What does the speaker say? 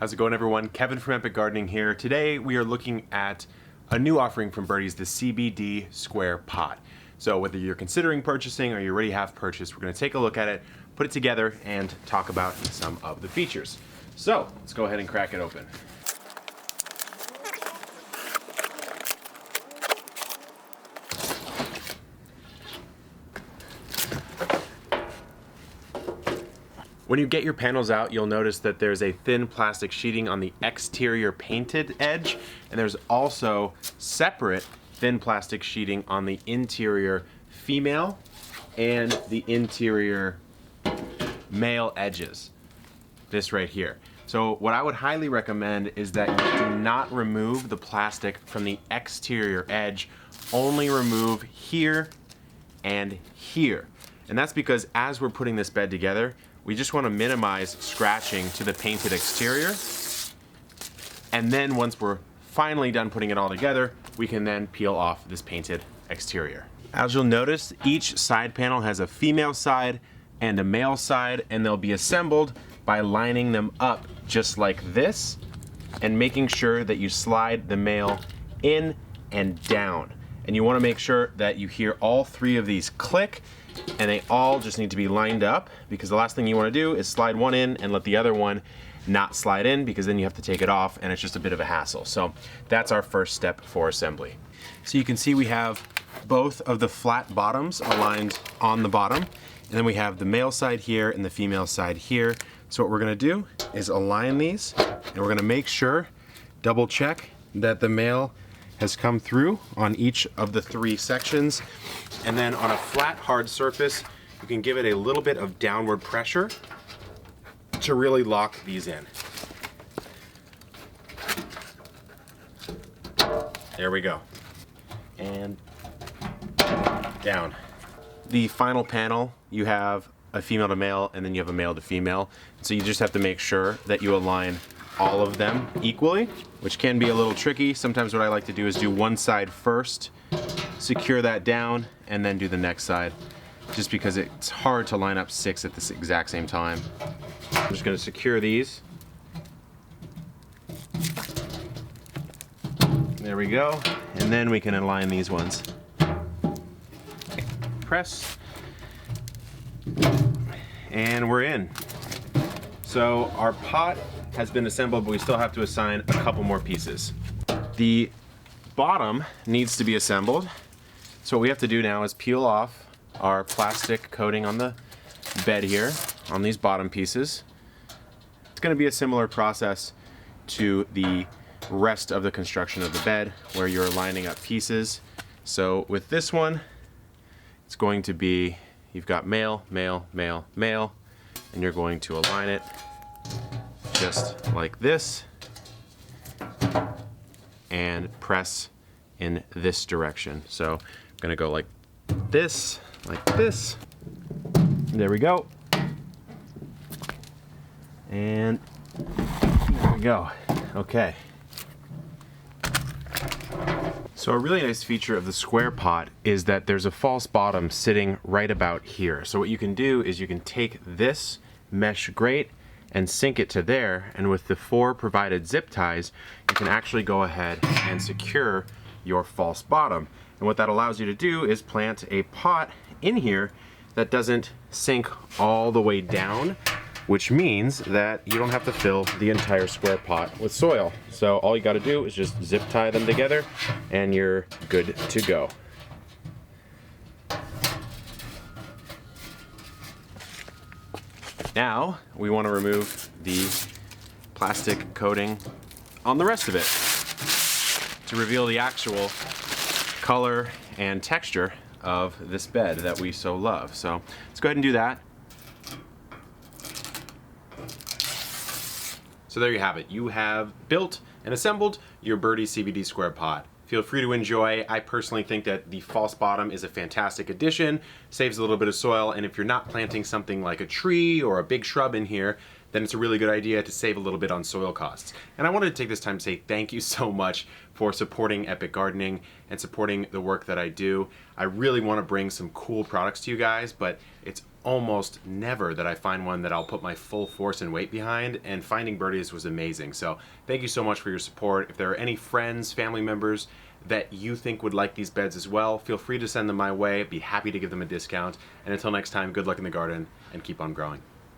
How's it going, everyone? Kevin from Epic Gardening here. Today we are looking at a new offering from Birdies, the CBD Square Pot. So whether you're considering purchasing or you already have purchased, we're going to take a look at it, put it together, and talk about some of the features. So let's go ahead and crack it open. When you get your panels out, you'll notice that there's a thin plastic sheeting on the exterior painted edge, and there's also separate thin plastic sheeting on the interior female and the interior male edges. This right here. So what I would highly recommend is that you do not remove the plastic from the exterior edge, only remove here and here. And that's because as we're putting this bed together, we just want to minimize scratching to the painted exterior. And then once we're finally done putting it all together, we can then peel off this painted exterior. As you'll notice, each side panel has a female side and a male side, and they'll be assembled by lining them up just like this and making sure that you slide the male in and down. And you want to make sure that you hear all three of these click, and they all just need to be lined up, because the last thing you want to do is slide one in and let the other one not slide in, because then you have to take it off and it's just a bit of a hassle. So that's our first step for assembly. So you can see we have both of the flat bottoms aligned on the bottom, and then we have the male side here and the female side here. So what we're going to do is align these, and we're going to make sure, double check that the male has come through on each of the three sections. And then on a flat, hard surface, you can give it a little bit of downward pressure to really lock these in. There we go. And down. The final panel, you have a female to male, and then you have a male to female. So you just have to make sure that you align all of them equally, which can be a little tricky. Sometimes what I like to do is do one side first, secure that down, and then do the next side, just because it's hard to line up 6 at this exact same time. I'm just going to secure these. There we go. And then we can align these ones. Press. And we're in. So our pot has been assembled, but we still have to assign a couple more pieces. The bottom needs to be assembled. So what we have to do now is peel off our plastic coating on the bed here, on these bottom pieces. It's going to be a similar process to the rest of the construction of the bed, where you're lining up pieces. So with this one, it's going to be, you've got male, male, male, male, and you're going to align it just like this and press in this direction. So I'm gonna go like this, like this. There we go. And there we go. Okay. So a really nice feature of the square pot is that there's a false bottom sitting right about here. So what you can do is you can take this mesh grate and sink it to there, and with the 4 provided zip ties, you can actually go ahead and secure your false bottom. And what that allows you to do is plant a pot in here that doesn't sink all the way down, which means that you don't have to fill the entire square pot with soil. So all you got to do is just zip tie them together and you're good to go. Now we want to remove the plastic coating on the rest of it to reveal the actual color and texture of this bed that we so love. So let's go ahead and do that. So there you have it. You have built and assembled your Birdies CBD Square Pot. Feel free to enjoy. I personally think that the false bottom is a fantastic addition, saves a little bit of soil, and if you're not planting something like a tree or a big shrub in here, then it's a really good idea to save a little bit on soil costs. And I wanted to take this time to say thank you so much for supporting Epic Gardening and supporting the work that I do. I really want to bring some cool products to you guys, but it's almost never that I find one that I'll put my full force and weight behind, and finding Birdies was amazing. So thank you so much for your support. If there are any friends, family members that you think would like these beds as well, feel free to send them my way. I'd be happy to give them a discount. And until next time, good luck in the garden and keep on growing.